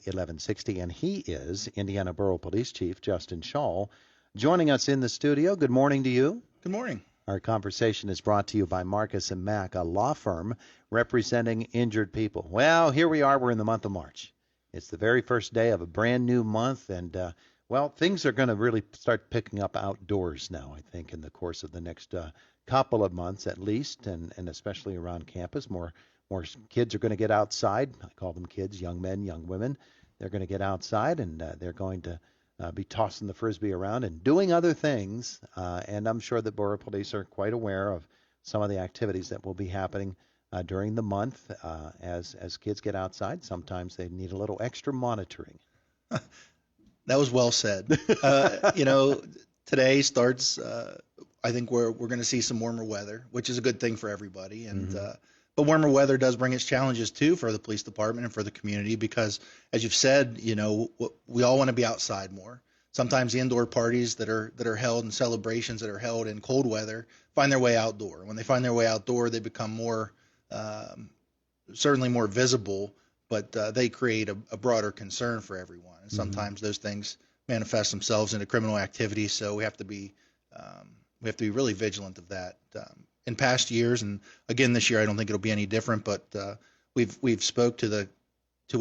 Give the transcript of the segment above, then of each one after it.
1160, and he is Indiana Borough Police Chief Justin Schawl, joining us in the studio. Good morning to you. Good morning. Our conversation is brought to you by Marcus & Mack, a law firm representing injured people. Well, here we are. We're in the month of March. It's the very first day of a brand new month, and, things are going to really start picking up outdoors now, I think, in the course of the next couple of months at least, and especially around campus. More kids are going to get outside. I call them kids, young men, young women. They're going to get outside, and they're going to be tossing the Frisbee around and doing other things. And I'm sure that Borough Police are quite aware of some of the activities that will be happening during the month as kids get outside. Sometimes they need a little extra monitoring. That was well said. Today starts, I think we're going to see some warmer weather, which is a good thing for everybody. And but warmer weather does bring its challenges, too, for the police department and for the community because, as you've said, we all want to be outside more. Sometimes the indoor parties that are held and celebrations that are held in cold weather find their way outdoor. When they find their way outdoor, they become certainly more visible, but they create a broader concern for everyone. And sometimes those things manifest themselves into criminal activity, so we have to be really vigilant of that. In past years, and again this year, I don't think it'll be any different. But we've spoke to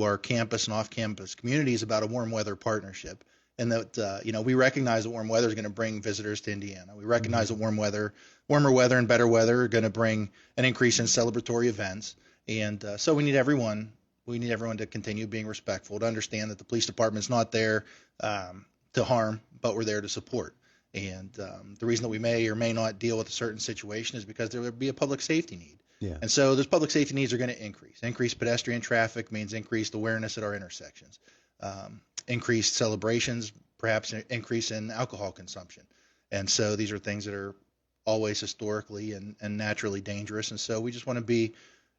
our campus and off-campus communities about a warm weather partnership, and that we recognize that warm weather is going to bring visitors to Indiana. We recognize that warmer weather, and better weather are going to bring an increase in celebratory events, and so we need everyone. We need everyone to continue being respectful, to understand that the police department's not there to harm, but we're there to support. And the reason that we may or may not deal with a certain situation is because there would be a public safety need. Yeah. And so those public safety needs are going to increase. Increased pedestrian traffic means increased awareness at our intersections. Increased celebrations, perhaps an increase in alcohol consumption. And so these are things that are always historically and naturally dangerous. And so we just want to be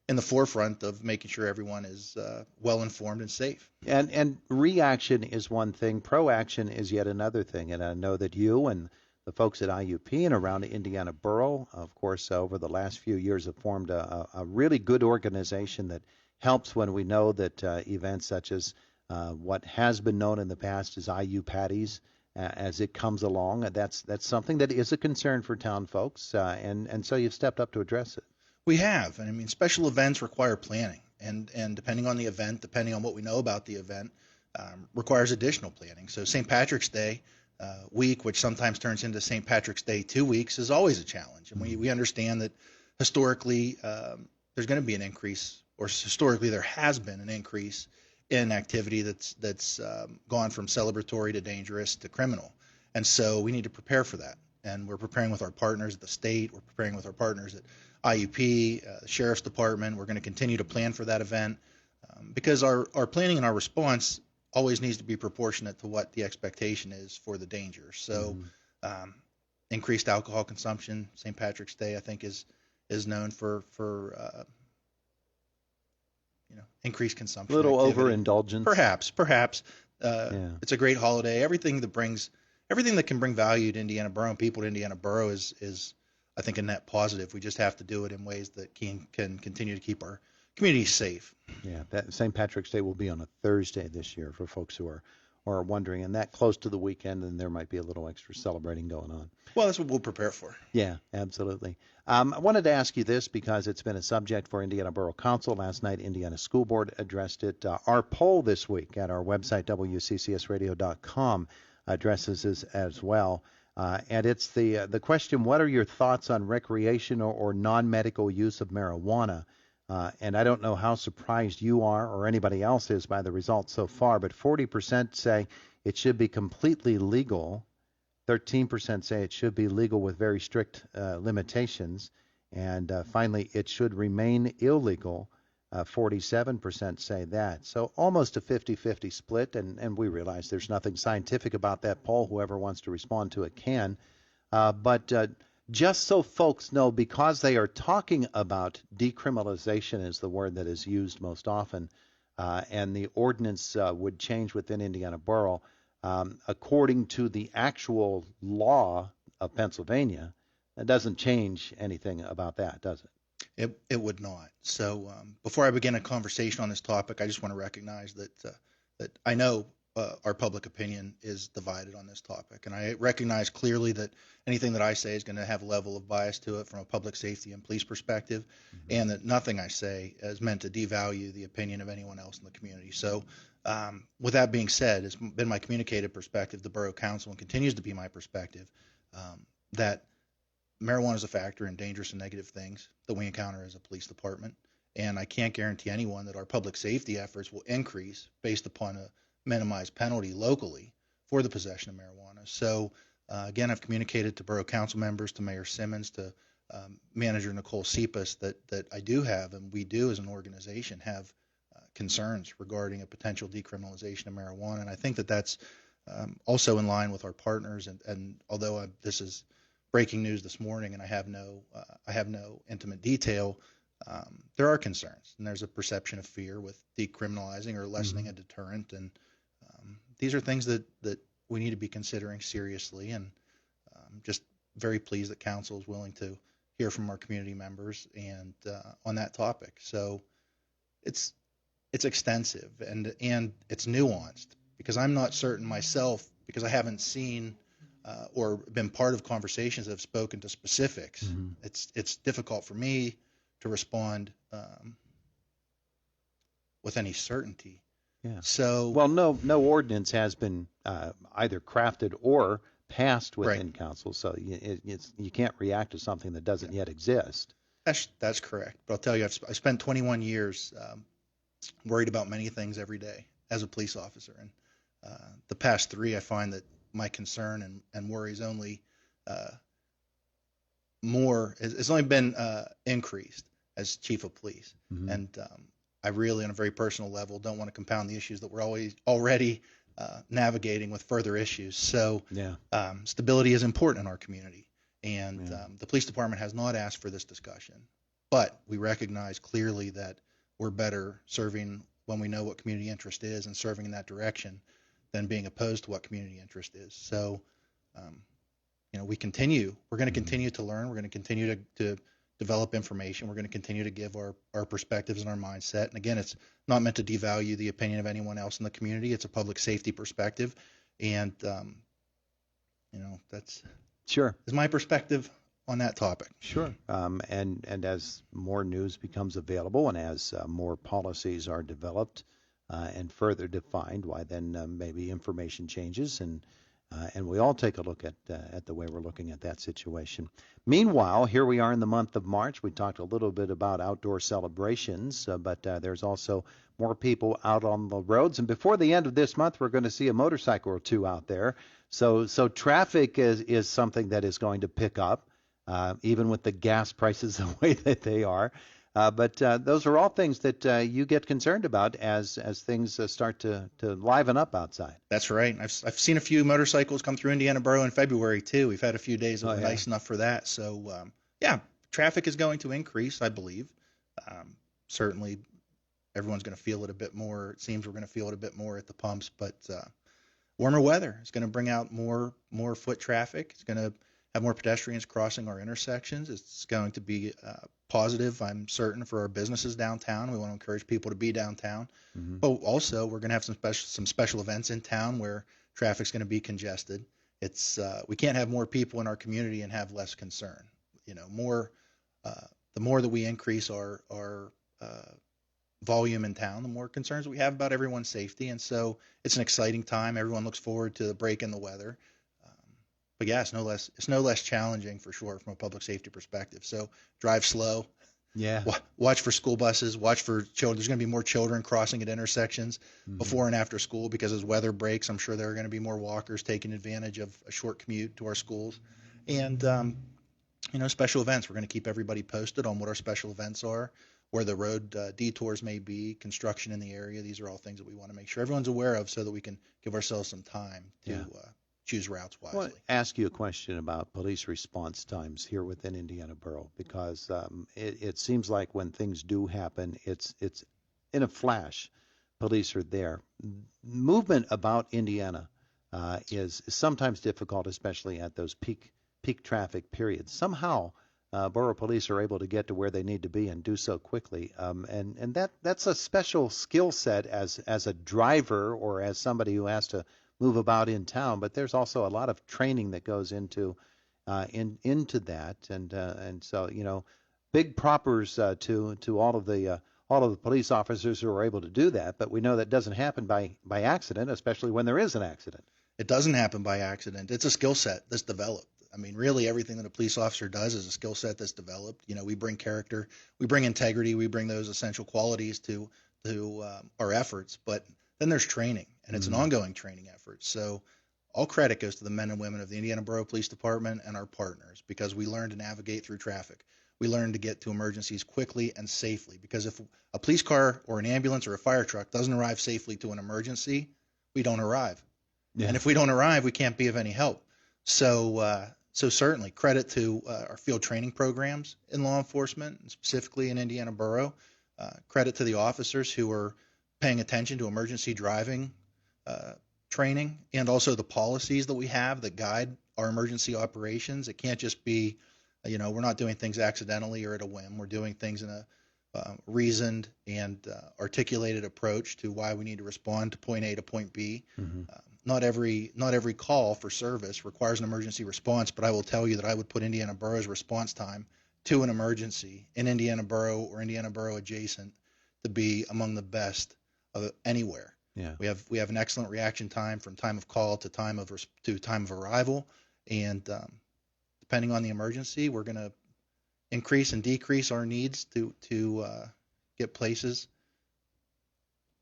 in the forefront of making sure everyone is well-informed and safe. And reaction is one thing. Proaction is yet another thing. And I know that you and the folks at IUP and around Indiana Borough, of course, over the last few years have formed a really good organization that helps when we know that events such as what has been known in the past as IU patties, as it comes along, that's something that is a concern for town folks. And so you've stepped up to address it. We have, and I mean, special events require planning, and depending on the event, depending on what we know about the event, requires additional planning. So St. Patrick's Day week, which sometimes turns into St. Patrick's Day 2 weeks, is always a challenge. And we understand that historically there's going to be an increase, or historically there has been an increase in activity that's gone from celebratory to dangerous to criminal. And so we need to prepare for that. And we're preparing with our partners at the state. We're preparing with our partners at IUP, Sheriff's Department. We're going to continue to plan for that event because our planning and our response always needs to be proportionate to what the expectation is for the danger. So increased alcohol consumption, St. Patrick's Day, I think, is known for increased consumption. A little activity. overindulgence. Perhaps. It's a great holiday. Everything that can bring value to Indiana Borough and people to Indiana Borough is I think a net positive. We just have to do it in ways that can continue to keep our community safe. Yeah, that St. Patrick's Day will be on a Thursday this year for folks who are wondering, and that close to the weekend, and there might be a little extra celebrating going on. Well, that's what we'll prepare for. Yeah, absolutely. I wanted to ask you this because it's been a subject for Indiana Borough Council. Last night, Indiana School Board addressed it. Our poll this week at our website, wccsradio.com, addresses this as well. And it's the question, what are your thoughts on recreational or non-medical use of marijuana? And I don't know how surprised you are or anybody else is by the results so far, but 40% say it should be completely legal. 13% say it should be legal with very strict limitations. And finally, it should remain illegal. 47% say that. So almost a 50-50 split, and we realize there's nothing scientific about that poll. Whoever wants to respond to it can. But just so folks know, because they are talking about decriminalization is the word that is used most often, and the ordinance would change within Indiana Borough, according to the actual law of Pennsylvania, it doesn't change anything about that, does it? It would not. So before I begin a conversation on this topic, I just want to recognize that I know our public opinion is divided on this topic, and I recognize clearly that anything that I say is going to have a level of bias to it from a public safety and police perspective, and that nothing I say is meant to devalue the opinion of anyone else in the community. So, with that being said, it's been my communicated perspective, the Borough Council, and continues to be my perspective, that marijuana is a factor in dangerous and negative things that we encounter as a police department. And I can't guarantee anyone that our public safety efforts will increase based upon a minimized penalty locally for the possession of marijuana. So, again, I've communicated to Borough Council members, to Mayor Simmons, to Manager Nicole Cepas that I do have, and we do as an organization have concerns regarding a potential decriminalization of marijuana. And I think that that's also in line with our partners. And although this is breaking news this morning, and I have no intimate detail, there are concerns, and there's a perception of fear with decriminalizing or lessening a deterrent, and these are things that we need to be considering seriously. And just very pleased that council is willing to hear from our community members and on that topic. So it's extensive and it's nuanced, because I'm not certain myself, because I haven't seen or been part of conversations that have spoken to specifics. It's difficult for me to respond with any certainty. Yeah. So, well, no ordinance has been either crafted or passed within council, so you can't react to something that doesn't yet exist. That's correct. But I'll tell you, I spent 21 years worried about many things every day as a police officer, and the past 3, I find that my concern and worry is only it's only been increased as chief of police. And I really, on a very personal level, don't want to compound the issues that we're already navigating with further issues. So stability is important in our community, and the police department has not asked for this discussion, but we recognize clearly that we're better serving when we know what community interest is and serving in that direction than being opposed to what community interest is. So, we're going to continue to learn. We're going to continue to develop information. We're going to continue to give our perspectives and our mindset. And again, it's not meant to devalue the opinion of anyone else in the community. It's a public safety perspective. And, that's is my perspective on that topic. Sure. And as more news becomes available and as more policies are developed and further defined, why then maybe information changes and we all take a look at the way we're looking at that situation. Meanwhile, here we are in the month of March. We talked a little bit about outdoor celebrations, but there's also more people out on the roads. And before the end of this month, we're going to see a motorcycle or two out there. So traffic is something that is going to pick up, even with the gas prices the way that they are. But those are all things that you get concerned about as things start to liven up outside. That's right. I've seen a few motorcycles come through Indiana Borough in February too. We've had a few days that were nice enough for that. So traffic is going to increase, I believe. Certainly, everyone's going to feel it a bit more. It seems we're going to feel it a bit more at the pumps. But warmer weather is going to bring out more foot traffic. It's going to have more pedestrians crossing our intersections. It's going to be positive, I'm certain, for our businesses downtown. We want to encourage people to be downtown. But also, we're going to have some special events in town where traffic's going to be congested. We can't have more people in our community and have less concern. The more that we increase our volume in town, the more concerns we have about everyone's safety. And so it's an exciting time. Everyone looks forward to the break in the weather. But yeah, it's no less challenging for sure from a public safety perspective. So drive slow. Yeah. Watch for school buses. Watch for children. There's going to be more children crossing at intersections before and after school, because as weather breaks, I'm sure there are going to be more walkers taking advantage of a short commute to our schools. And special events. We're going to keep everybody posted on what our special events are, where the road detours may be, construction in the area. These are all things that we want to make sure everyone's aware of, so that we can give ourselves some time to choose routes wisely. I want to ask you a question about police response times here within Indiana Borough, because it seems like when things do happen, it's in a flash. Police are there. Movement about Indiana is sometimes difficult, especially at those peak traffic periods. Somehow Borough Police are able to get to where they need to be and do so quickly. And that's a special skill set as a driver or as somebody who has to move about in town. But there's also a lot of training that goes into that, and so big propers to all of the police officers who are able to do that. But we know that doesn't happen by accident, especially when there is an accident. It doesn't happen by accident. It's a skill set that's developed. I mean, really, everything that a police officer does is a skill set that's developed. We bring character, we bring integrity, we bring those essential qualities to our efforts. But then there's training, and it's an ongoing training effort. So all credit goes to the men and women of the Indiana Borough Police Department and our partners, because we learn to navigate through traffic. We learn to get to emergencies quickly and safely, because if a police car or an ambulance or a fire truck doesn't arrive safely to an emergency, we don't arrive. Yeah. And if we don't arrive, we can't be of any help. So certainly credit to our field training programs in law enforcement, and specifically in Indiana Borough. Credit to the officers who are paying attention to emergency driving training, and also the policies that we have that guide our emergency operations. It can't just be, we're not doing things accidentally or at a whim. We're doing things in a reasoned and articulated approach to why we need to respond to point A to point B. Mm-hmm. Not every call for service requires an emergency response, but I will tell you that I would put Indiana Borough's response time to an emergency in Indiana Borough or Indiana Borough adjacent to be among the best of anywhere. Yeah. We have an excellent reaction time from time of call to time of arrival, and depending on the emergency, we're going to increase and decrease our needs to get places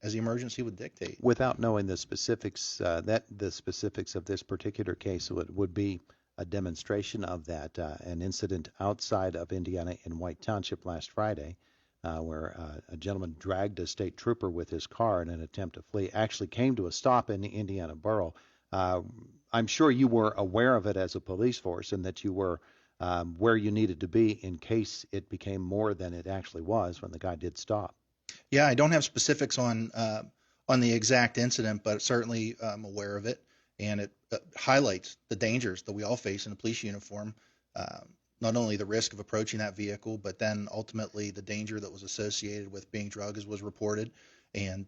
as the emergency would dictate. Without knowing the specifics, the specifics of this particular case would be a demonstration of that. An incident outside of Indiana in White Township last Friday, where a gentleman dragged a state trooper with his car in an attempt to flee, actually came to a stop in the Indiana Borough. I'm sure you were aware of it as a police force, and that you were where you needed to be in case it became more than it actually was when the guy did stop. Yeah, I don't have specifics on the exact incident, but certainly I'm aware of it, and it highlights the dangers that we all face in a police uniform. Not only the risk of approaching that vehicle, but then ultimately the danger that was associated with being drugged, as was reported, and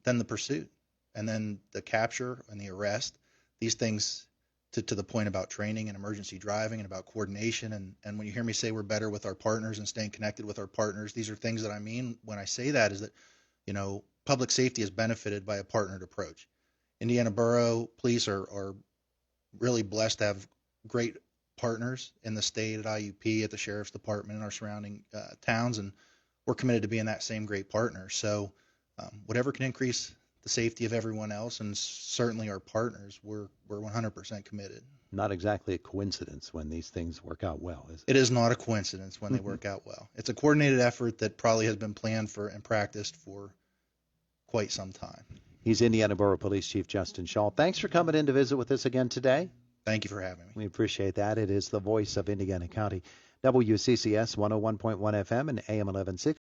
then the pursuit, and then the capture and the arrest. These things, to the point about training and emergency driving and about coordination, and when you hear me say we're better with our partners and staying connected with our partners, these are things that I mean when I say that, is that public safety is benefited by a partnered approach. Indiana Borough Police are really blessed to have great partners in the state, at IUP, at the Sheriff's Department, and our surrounding towns, and we're committed to being that same great partner. So whatever can increase the safety of everyone else, and certainly our partners, we're 100% committed. Not exactly a coincidence when these things work out well, is it? It is not a coincidence when they work out well. It's a coordinated effort that probably has been planned for and practiced for quite some time. He's Indiana Borough Police Chief Justin Schawl. Thanks for coming in to visit with us again today. Thank you for having me. We appreciate that. It is the voice of Indiana County, WCCS 101.1 FM and AM 1160.